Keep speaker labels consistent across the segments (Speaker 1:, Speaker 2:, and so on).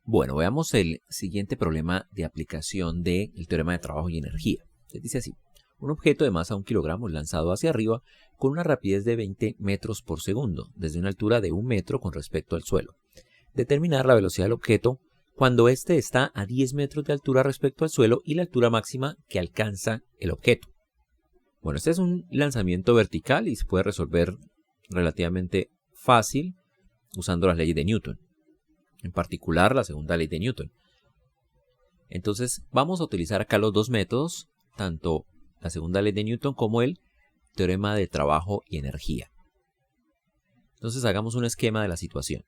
Speaker 1: Bueno, veamos el siguiente problema de aplicación del teorema de trabajo y energía. Se dice así: un objeto de masa 1 kilogramo lanzado hacia arriba con una rapidez de 20 metros por segundo, desde una altura de 1 metro con respecto al suelo. Determinar la velocidad del objeto cuando éste está a 10 metros de altura respecto al suelo y la altura máxima que alcanza el objeto. Bueno, este es un lanzamiento vertical y se puede resolver relativamente fácil usando las leyes de Newton. En particular, la segunda ley de Newton. Entonces, vamos a utilizar acá los dos métodos, tanto la segunda ley de Newton como el teorema de trabajo y energía. Entonces, hagamos un esquema de la situación.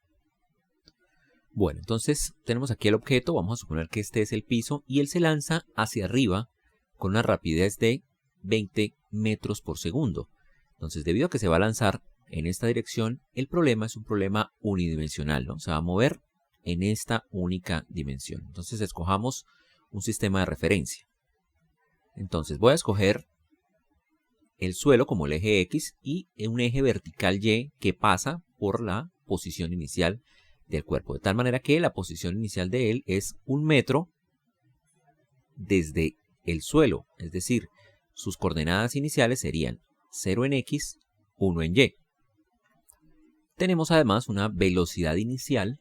Speaker 1: Bueno, entonces tenemos aquí el objeto, vamos a suponer que este es el piso y él se lanza hacia arriba con una rapidez de 20 metros por segundo. Entonces, debido a que se va a lanzar en esta dirección, el problema es un problema unidimensional, ¿no? Se va a mover en esta única dimensión. Entonces, escojamos un sistema de referencia. Entonces, voy a escoger el suelo como el eje X y un eje vertical Y que pasa por la posición inicial del cuerpo. De tal manera que la posición inicial de él es 1 metro desde el suelo. Es decir, sus coordenadas iniciales serían 0 en X, 1 en Y. Tenemos además una velocidad inicial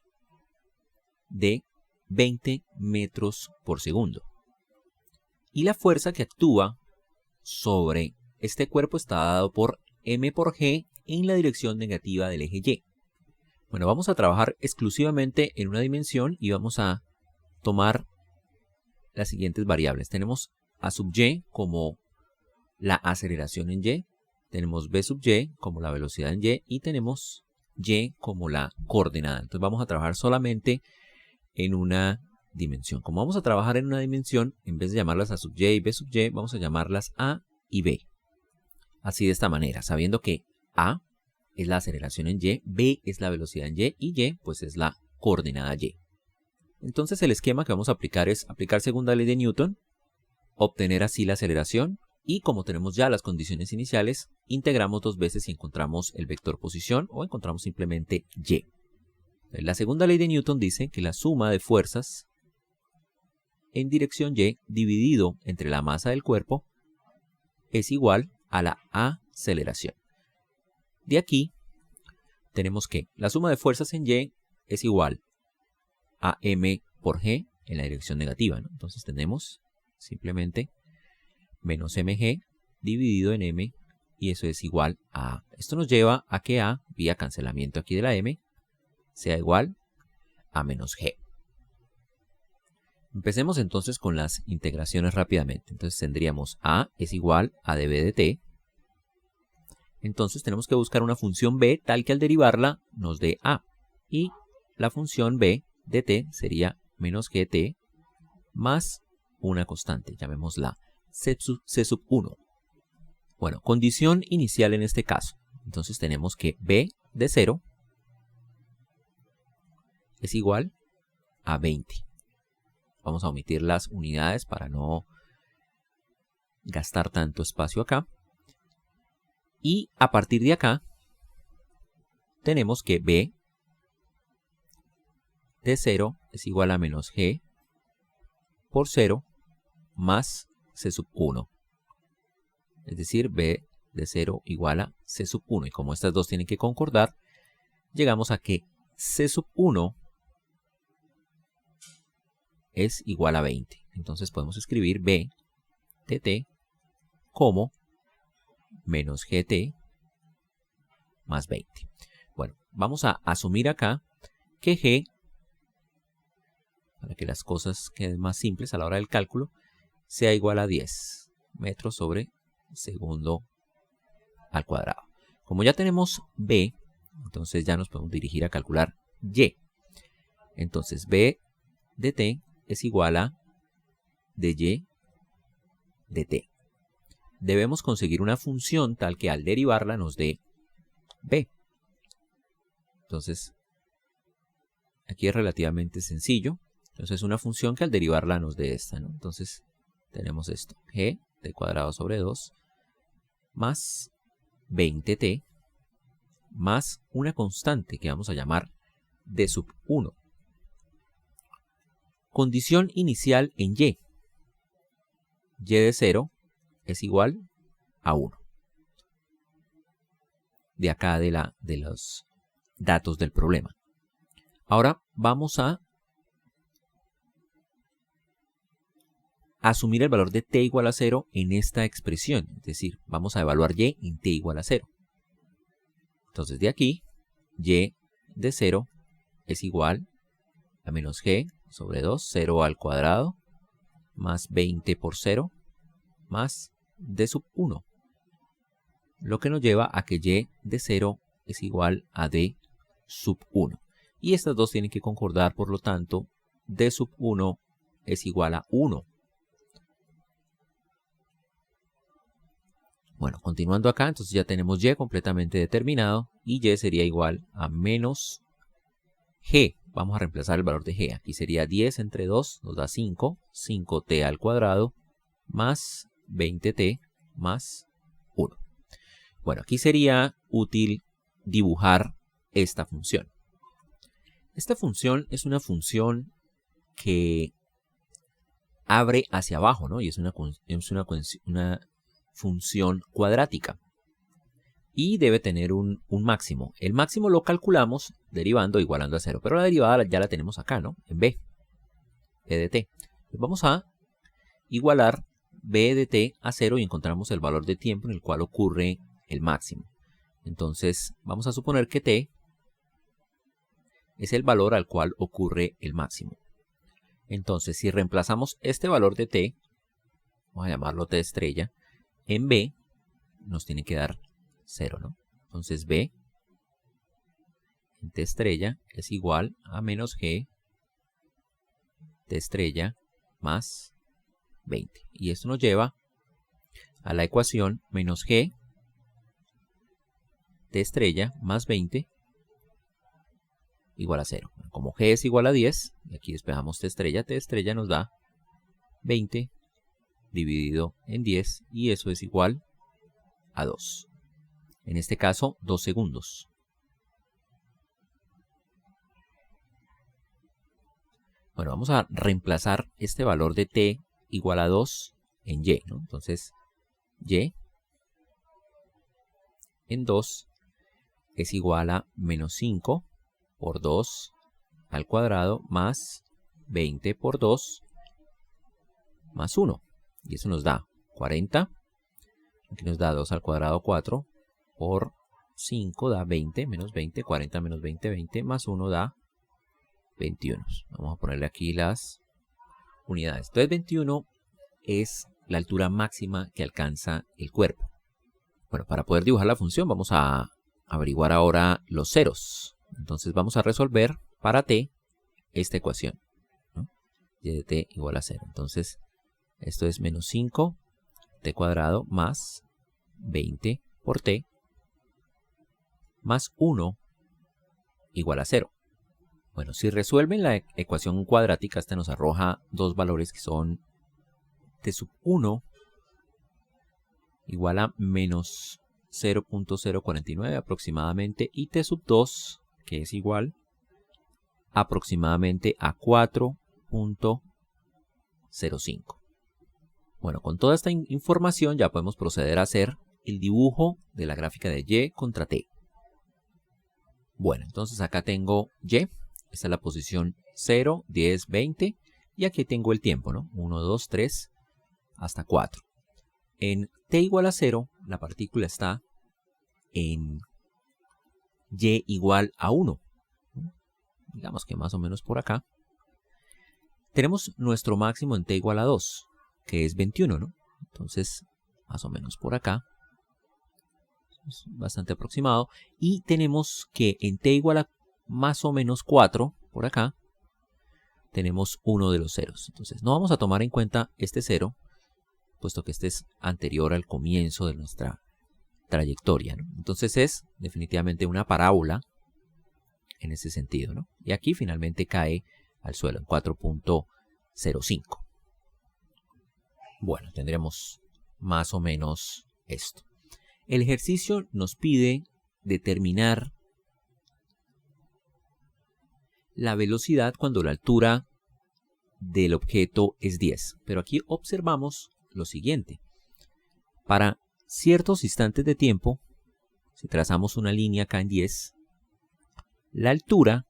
Speaker 1: de 20 metros por segundo. Y la fuerza que actúa sobre este cuerpo está dado por m por g en la dirección negativa del eje Y. Bueno, vamos a trabajar exclusivamente en una dimensión y vamos a tomar las siguientes variables. Tenemos a sub y como la aceleración en y, tenemos b sub y como la velocidad en y tenemos y como la coordenada. Entonces vamos a trabajar solamente en una dimensión. Como vamos a trabajar en una dimensión, en vez de llamarlas a sub y y b sub y, vamos a llamarlas a y b. Así de esta manera, sabiendo que a es la aceleración en y, b es la velocidad en y pues es la coordenada y. Entonces el esquema que vamos a aplicar es aplicar segunda ley de Newton, obtener así la aceleración y como tenemos ya las condiciones iniciales, integramos dos veces y encontramos el vector posición o encontramos simplemente y. La segunda ley de Newton dice que la suma de fuerzas en dirección y dividido entre la masa del cuerpo es igual a la aceleración. De aquí tenemos que la suma de fuerzas en y es igual a m por g en la dirección negativa, ¿no? Entonces tenemos simplemente menos mg dividido en m y eso es igual a a. Esto nos lleva a que a, vía cancelamiento aquí de la m, sea igual a menos g. Empecemos entonces con las integraciones rápidamente. Entonces tendríamos a es igual a db de t. Entonces tenemos que buscar una función b tal que al derivarla nos dé a. Y la función b de t sería menos gt más una constante, llamémosla c sub 1. Bueno, condición inicial en este caso. Entonces tenemos que b de 0 es igual a 20. Vamos a omitir las unidades para no gastar tanto espacio acá. Y a partir de acá, tenemos que b de 0 es igual a menos g por 0 más c sub 1. Es decir, b de 0 igual a c sub 1. Y como estas dos tienen que concordar, llegamos a que c sub 1 es igual a 20. Entonces podemos escribir b de t como menos gt más 20. Bueno, vamos a asumir acá que g, para que las cosas queden más simples a la hora del cálculo, sea igual a 10 metros sobre segundo al cuadrado. Como ya tenemos b, entonces ya nos podemos dirigir a calcular y. Entonces b de t es igual a dy de t. Debemos conseguir una función tal que al derivarla nos dé b. Entonces, aquí es relativamente sencillo. Entonces, una función que al derivarla nos dé esta, ¿no? Entonces, tenemos esto, g t cuadrado sobre 2 más 20t más una constante que vamos a llamar d sub 1. condición inicial en y. Y de 0 es igual a 1. De acá de los datos del problema. Ahora vamos a asumir el valor de t igual a 0 en esta expresión. Es decir, vamos a evaluar y en t igual a 0. Entonces de aquí, y de 0 es igual a menos g sobre 2, 0 al cuadrado, más 20 por 0, más d sub 1. Lo que nos lleva a que y de 0 es igual a d sub 1. Y estas dos tienen que concordar, por lo tanto, d sub 1 es igual a 1. Bueno, continuando acá, entonces ya tenemos y completamente determinado y y sería igual a menos g. Vamos a reemplazar el valor de g. Aquí sería 10 entre 2 nos da 5, 5t al cuadrado más 20t más 1. Bueno, aquí sería útil dibujar esta función. Esta función es una función que abre hacia abajo, ¿no? Y es una función cuadrática. Y debe tener un máximo. El máximo lo calculamos derivando igualando a 0. Pero la derivada ya la tenemos acá, ¿no? En b de t. Entonces vamos a igualar b de t a 0 y encontramos el valor de tiempo en el cual ocurre el máximo. Entonces vamos a suponer que t es el valor al cual ocurre el máximo. Entonces si reemplazamos este valor de t, vamos a llamarlo t estrella, en b nos tiene que dar 0, ¿no? Entonces b en t estrella es igual a menos g t estrella más 20. Y esto nos lleva a la ecuación menos g t estrella más 20 igual a 0. Como g es igual a 10, y aquí despejamos t estrella nos da 20 dividido en 10, y eso es igual a 2. En este caso, 2 segundos. Bueno, vamos a reemplazar este valor de t igual a 2 en y, ¿no? Entonces, y en 2 es igual a menos 5 por 2 al cuadrado más 20 por 2 más 1. Y eso nos da 40. Aquí nos da 2 al cuadrado 4 por 5 da 20 menos 20, 40 menos 20, 20 más 1 da 21. Vamos a ponerle aquí las unidades. Entonces 21 es la altura máxima que alcanza el cuerpo. Bueno, para poder dibujar la función vamos a averiguar ahora los ceros. Entonces vamos a resolver para t esta ecuación, ¿no? Y de t igual a 0. Entonces esto es menos 5 t cuadrado más 20 por t más 1 igual a 0. Bueno, si resuelven la ecuación cuadrática, esta nos arroja dos valores que son t sub 1 igual a menos 0.049 aproximadamente y t sub 2 que es igual aproximadamente a 4.05. Bueno, con toda esta información ya podemos proceder a hacer el dibujo de la gráfica de y contra t. Bueno, entonces acá tengo y, esta es la posición 0, 10, 20 y aquí tengo el tiempo, ¿no? 1, 2, 3 hasta 4. En t igual a 0, la partícula está en y igual a 1. Digamos que más o menos por acá. Tenemos nuestro máximo en t igual a 2, que es 21, ¿no? Entonces, más o menos por acá. Es bastante aproximado. Y tenemos que en t igual a más o menos 4, por acá, tenemos uno de los ceros. Entonces, no vamos a tomar en cuenta este 0, puesto que este es anterior al comienzo de nuestra trayectoria, ¿no? Entonces es definitivamente una parábola en ese sentido, ¿no? Y aquí finalmente cae al suelo en 4.05. Bueno, tendremos más o menos esto. El ejercicio nos pide determinar la velocidad cuando la altura del objeto es 10. Pero aquí observamos lo siguiente. Para ciertos instantes de tiempo, si trazamos una línea acá en 10, la altura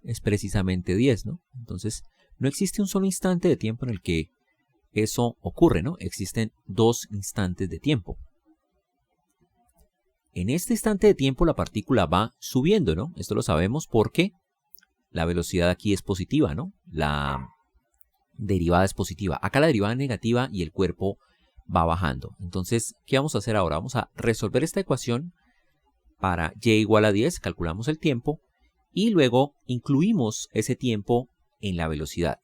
Speaker 1: es precisamente 10, ¿no? Entonces, no existe un solo instante de tiempo en el que eso ocurre, ¿no? Existen dos instantes de tiempo. En este instante de tiempo la partícula va subiendo, ¿no? Esto lo sabemos porque la velocidad aquí es positiva, ¿no? La derivada es positiva. Acá la derivada es negativa y el cuerpo va bajando. Entonces, ¿qué vamos a hacer ahora? Vamos a resolver esta ecuación para y igual a 10, calculamos el tiempo y luego incluimos ese tiempo en la velocidad.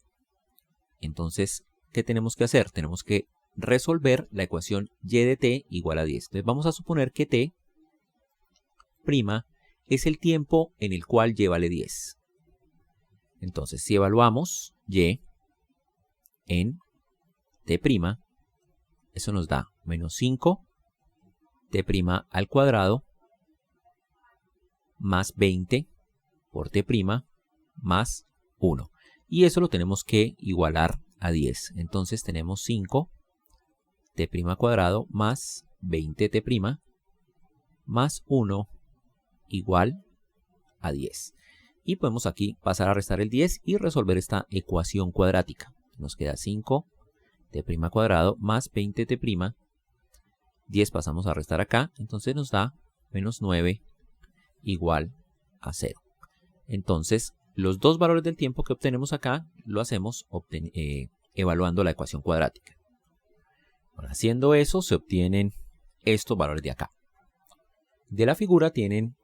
Speaker 1: Entonces, ¿qué tenemos que hacer? Tenemos que resolver la ecuación y de t igual a 10. Entonces, vamos a suponer que t' es el tiempo en el cual y vale 10. Entonces, si evaluamos y en t', eso nos da menos 5 t' al cuadrado más 20 por t' más 1. Y eso lo tenemos que igualar a 10. Entonces tenemos 5 t' cuadrado más 20 t' más 1 igual a 10. Y podemos aquí pasar a restar el 10 y resolver esta ecuación cuadrática. Nos queda 5 t' cuadrado más 20 t'. 10 pasamos a restar acá, entonces nos da menos 9 igual a 0. Entonces, los dos valores del tiempo que obtenemos acá lo hacemos evaluando la ecuación cuadrática. Bueno, haciendo eso se obtienen estos valores de acá. De la figura tienen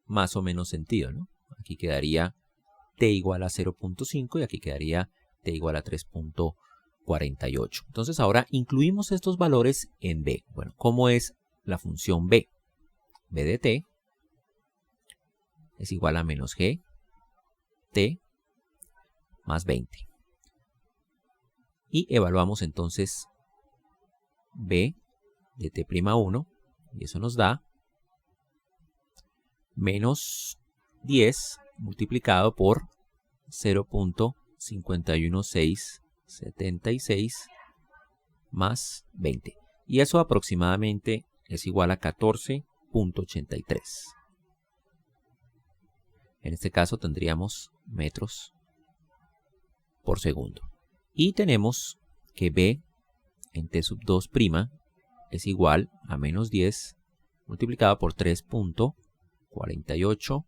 Speaker 1: más o menos sentido, ¿no? Aquí quedaría t igual a 0.5 y aquí quedaría t igual a 3.48. Entonces ahora incluimos estos valores en b. Bueno, ¿cómo es la función b? b de t es igual a menos g t más 20. Y evaluamos entonces b de t'1 y eso nos da menos 10 multiplicado por 0.51676 más 20. Y eso aproximadamente es igual a 14.83. En este caso tendríamos metros por segundo. Y tenemos que b en t2' es igual a menos 10 multiplicado por 3.48,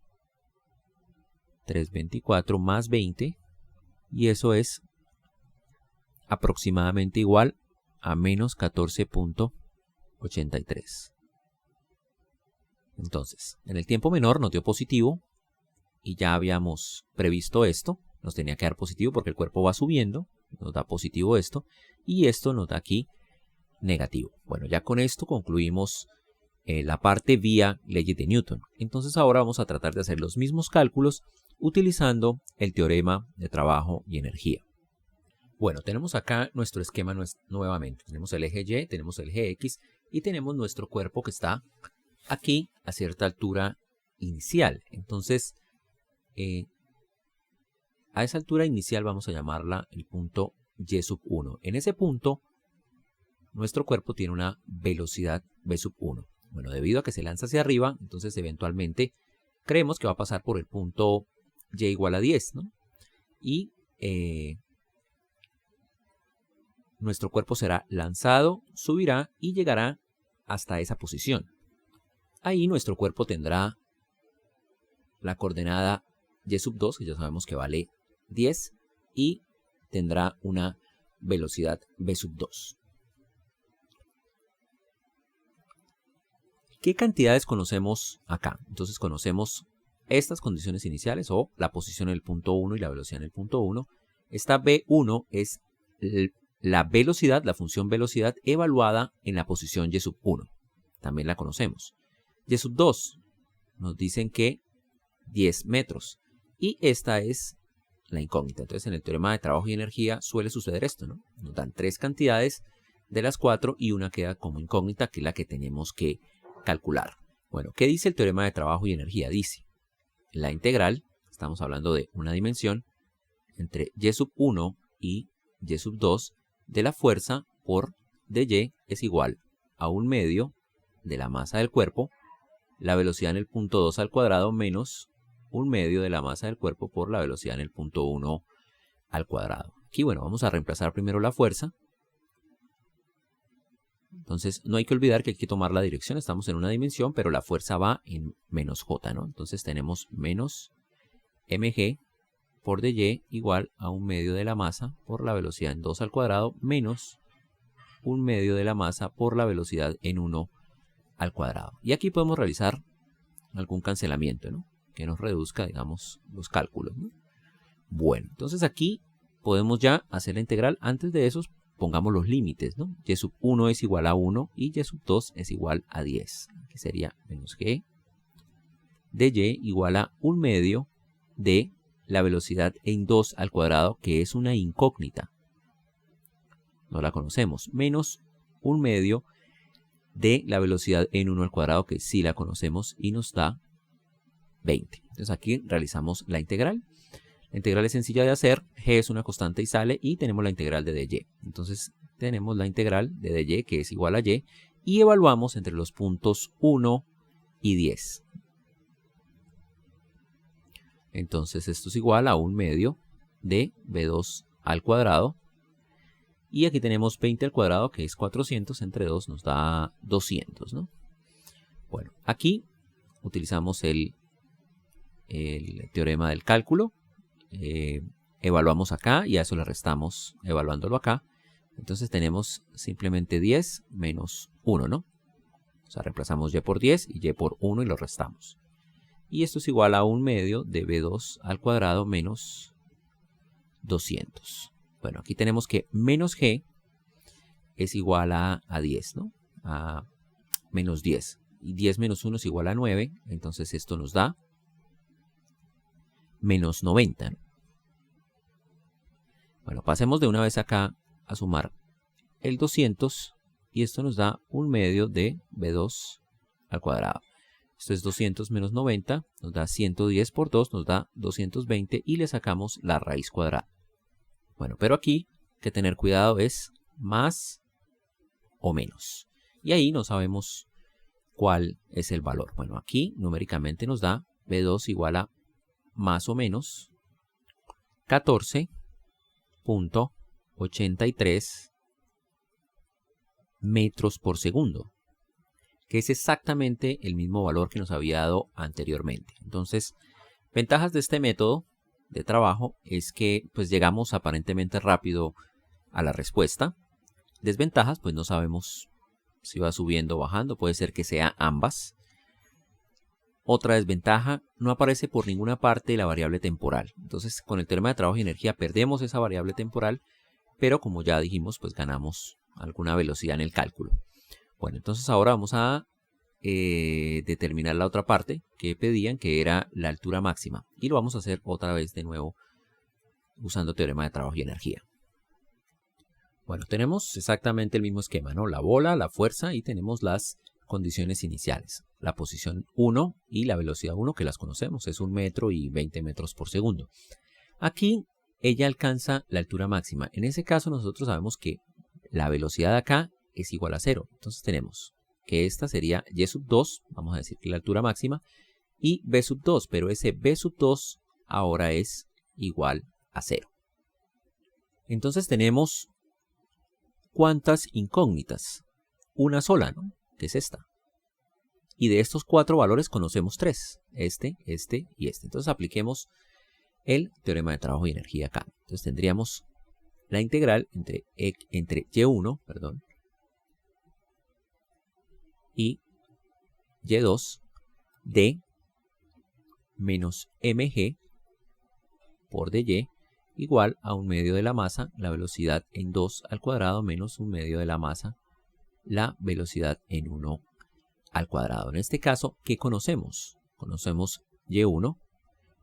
Speaker 1: 324 más 20, y eso es aproximadamente igual a menos 14.83. Entonces, en el tiempo menor nos dio positivo, y ya habíamos previsto esto, nos tenía que dar positivo porque el cuerpo va subiendo, nos da positivo esto, y esto nos da aquí negativo. Bueno, ya con esto concluimos la parte vía leyes de Newton. Entonces ahora vamos a tratar de hacer los mismos cálculos utilizando el teorema de trabajo y energía. Bueno, tenemos acá nuestro esquema nuevamente. Tenemos el eje Y, tenemos el eje X y tenemos nuestro cuerpo que está aquí a cierta altura inicial. Entonces, a esa altura inicial vamos a llamarla el punto Y1. En ese punto, nuestro cuerpo tiene una velocidad V1. Bueno, debido a que se lanza hacia arriba, entonces eventualmente creemos que va a pasar por el punto Y igual a 10, ¿no? Y nuestro cuerpo será lanzado, subirá y llegará hasta esa posición. Ahí nuestro cuerpo tendrá la coordenada Y2, que ya sabemos que vale 10, y tendrá una velocidad V2. ¿Qué cantidades conocemos acá? Entonces conocemos estas condiciones iniciales o la posición en el punto 1 y la velocidad en el punto 1. Esta V1 es la velocidad, la función velocidad evaluada en la posición Y1. También la conocemos. Y2 nos dicen que 10 metros. Y esta es la incógnita. Entonces en el teorema de trabajo y energía suele suceder esto, ¿no? Nos dan tres cantidades de las 4 y una queda como incógnita, que es la que tenemos que calcular. Bueno, ¿qué dice el teorema de trabajo y energía? Dice, la integral, estamos hablando de una dimensión, entre y sub 1 y y sub 2 de la fuerza por dy es igual a 1/2 de la masa del cuerpo, la velocidad en el punto 2 al cuadrado menos 1/2 de la masa del cuerpo por la velocidad en el punto 1 al cuadrado. Aquí, bueno, vamos a reemplazar primero la fuerza. Entonces, no hay que olvidar que hay que tomar la dirección. Estamos en una dimensión, pero la fuerza va en menos j, ¿no? Entonces, tenemos menos mg por dy igual a 1/2 de la masa por la velocidad en 2 al cuadrado menos 1/2 de la masa por la velocidad en 1 al cuadrado. Y aquí podemos realizar algún cancelamiento, ¿no? Que nos reduzca, digamos, los cálculos, ¿no? Bueno, entonces aquí podemos ya hacer la integral. Antes de eso, pongamos los límites, ¿no? Y sub 1 es igual a 1 y y sub 2 es igual a 10. Aquí sería menos g de y igual a 1/2 de la velocidad en 2 al cuadrado, que es una incógnita. No la conocemos. Menos 1/2 de la velocidad en 1 al cuadrado, que sí la conocemos y nos da 20. Entonces aquí realizamos la integral. La integral es sencilla de hacer, g es una constante y sale, y tenemos la integral de dy. Entonces tenemos la integral de dy, que es igual a y evaluamos entre los puntos 1 y 10. Entonces esto es igual a 1/2 de b2 al cuadrado. Y aquí tenemos 20 al cuadrado, que es 400, entre 2 nos da 200, ¿no? Bueno, aquí utilizamos el teorema del cálculo. Evaluamos acá y a eso le restamos evaluándolo acá. Entonces tenemos simplemente 10 menos 1, ¿no? O sea, reemplazamos y por 10 y y por 1 y lo restamos. Y esto es igual a 1/2 de b2 al cuadrado menos 200. Bueno, aquí tenemos que menos g es igual a 10, ¿no? A menos 10. Y 10 menos 1 es igual a 9. Entonces esto nos da menos 90, ¿no? Bueno, pasemos de una vez acá a sumar el 200 y esto nos da 1/2 de b2 al cuadrado. Esto es 200 menos 90, nos da 110 por 2, nos da 220 y le sacamos la raíz cuadrada. Bueno, pero aquí hay que tener cuidado, es más o menos. Y ahí no sabemos cuál es el valor. Bueno, aquí numéricamente nos da b2 igual a más o menos 14.83 metros por segundo, que es exactamente el mismo valor que nos había dado anteriormente. Entonces, ventajas de este método de trabajo es que pues llegamos aparentemente rápido a la respuesta. Desventajas, pues no sabemos si va subiendo o bajando, puede ser que sea ambas. Otra desventaja, no aparece por ninguna parte la variable temporal. Entonces, con el teorema de trabajo y energía perdemos esa variable temporal, pero como ya dijimos, pues ganamos alguna velocidad en el cálculo. Bueno, entonces ahora vamos a determinar la otra parte que pedían, que era la altura máxima. Y lo vamos a hacer otra vez de nuevo usando teorema de trabajo y energía. Bueno, tenemos exactamente el mismo esquema, ¿no? La bola, la fuerza y tenemos las condiciones iniciales. La posición 1 y la velocidad 1, que las conocemos, es 1 metro y 20 metros por segundo. Aquí ella alcanza la altura máxima. En ese caso nosotros sabemos que la velocidad de acá es igual a 0. Entonces tenemos que esta sería y sub 2, vamos a decir que la altura máxima, y b sub 2, pero ese b sub 2 ahora es igual a 0. Entonces tenemos ¿cuántas incógnitas? Una sola, ¿no? Que es esta. Y de estos 4 valores conocemos 3, este y este. Entonces apliquemos el teorema de trabajo y energía acá. Entonces tendríamos la integral entre y1, y y2 de menos mg por dy igual a 1/2 de la masa, la velocidad en 2 al cuadrado menos 1/2 de la masa, la velocidad en 1 al cuadrado. En este caso, ¿qué conocemos? Conocemos y1,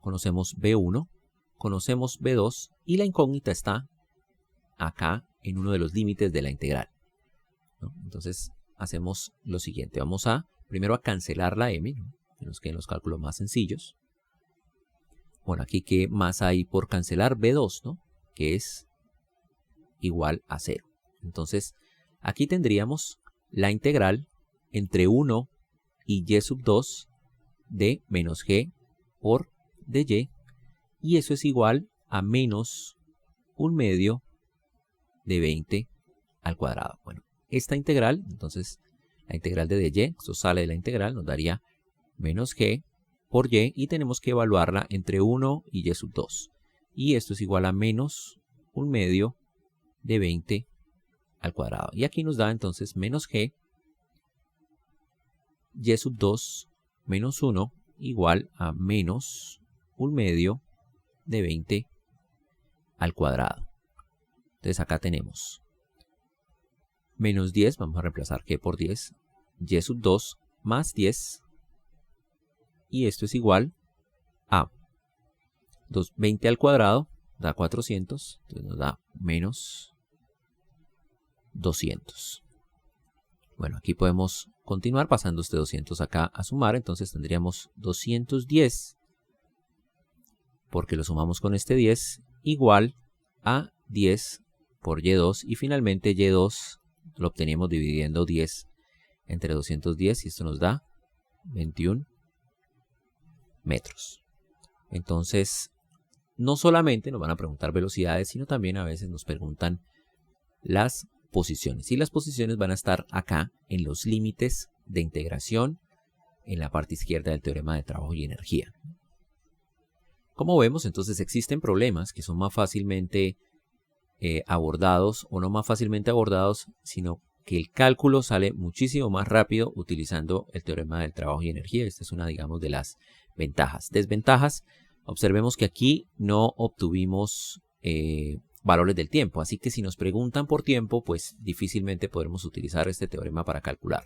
Speaker 1: conocemos b1, conocemos b2 y la incógnita está acá en uno de los límites de la integral, ¿no? Entonces hacemos lo siguiente, vamos primero a cancelar la m, ¿no? Que nos queden los cálculos más sencillos. Bueno, aquí ¿qué más hay por cancelar? B2, ¿no? Que es igual a 0. Entonces, aquí tendríamos la integral entre 1 y y sub 2 de menos g por dy, y eso es igual a menos 1/2 de 20 al cuadrado. Bueno, esta integral, entonces, la integral de dy, esto sale de la integral, nos daría menos g por y, y tenemos que evaluarla entre 1 y y sub 2. Y esto es igual a menos 1/2 de 20 al cuadrado. Y aquí nos da entonces menos g y sub 2 menos 1 igual a menos 1/2 de 20 al cuadrado. Entonces acá tenemos menos 10, vamos a reemplazar g por 10, y sub 2 más 10, y esto es igual a 20 al cuadrado, da 400, entonces nos da menos 200. Bueno, aquí podemos continuar pasando este 200 acá a sumar, entonces tendríamos 210, porque lo sumamos con este 10, igual a 10 por y2, y finalmente y2 lo obtenemos dividiendo 10 entre 210, y esto nos da 21 metros. Entonces, no solamente nos van a preguntar velocidades, sino también a veces nos preguntan las posiciones. Y las posiciones van a estar acá en los límites de integración en la parte izquierda del teorema de trabajo y energía. Como vemos, entonces existen problemas que son más fácilmente abordados, o no más fácilmente abordados, sino que el cálculo sale muchísimo más rápido utilizando el teorema del trabajo y energía. Esta es una, digamos, de las ventajas. Desventajas, observemos que aquí no obtuvimos valores del tiempo, así que si nos preguntan por tiempo, pues difícilmente podremos utilizar este teorema para calcular.